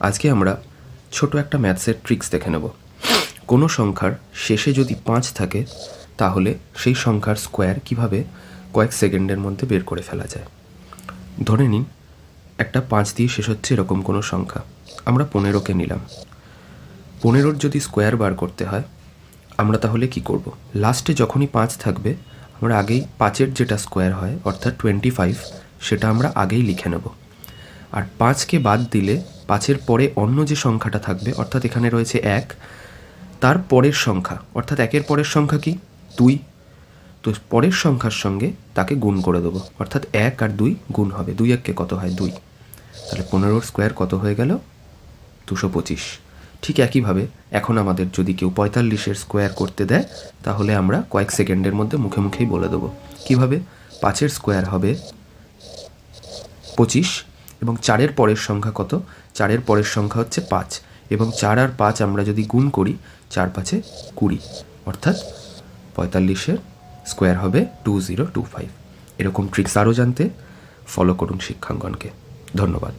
আজকে আমরা ছোট একটা ম্যাথসের ট্রিক্স দেখে নেব। কোনো সংখ্যার শেষে যদি 5 থাকে তাহলে সেই সংখ্যার স্কোয়ার কিভাবে কয়েক সেকেন্ডের মধ্যে বের করে ফেলা যায়। ধরে নিন একটা 5 দিয়ে শেষ হচ্ছে এরকম কোনো সংখ্যা, আমরা 15কে নিলাম। 15-র যদি স্কোয়ার বার করতে হয় আমরা তাহলে কি করব? লাস্টে যখনই 5 থাকবে আমরা আগেই 5-এর যেটা স্কোয়ার হয় অর্থাৎ 25 সেটা আমরা আগেই লিখে নেব। আর 5কে বাদ দিলে 5-এর পরে অন্য যে সংখ্যাটা থাকবে অর্থাৎ এখানে রয়েছে 1, তার পরের সংখ্যা অর্থাৎ 1-এর পরের সংখ্যা কি 2, তো পরের সংখ্যার সঙ্গে তাকে গুণ করে দেবো, অর্থাৎ 1 আর 2 গুণ হবে। 2 1-কে কত হয় 2, তাহলে 15-র স্কোয়ার কত হয়ে গেল 225। ঠিক একইভাবে এখন আমাদের যদি কেউ 45-এর স্কোয়ার করতে দেয় তাহলে আমরা কয়েক সেকেন্ডের মধ্যে মুখে মুখেই বলে দেবো কীভাবে। 5-এর স্কোয়ার হবে 25 এবং 4-এর পরের সংখ্যা কত? 4-এর পরের সংখ্যা হচ্ছে 5 এবং 4 আর 5 আমরা যদি গুণ করি 4 5-এ 20, অর্থাৎ 45-এর স্কোয়ার হবে 2025। এরকম ট্রিক্স আরও জানতে ফলো করুন শিক্ষাঙ্গনকে। ধন্যবাদ।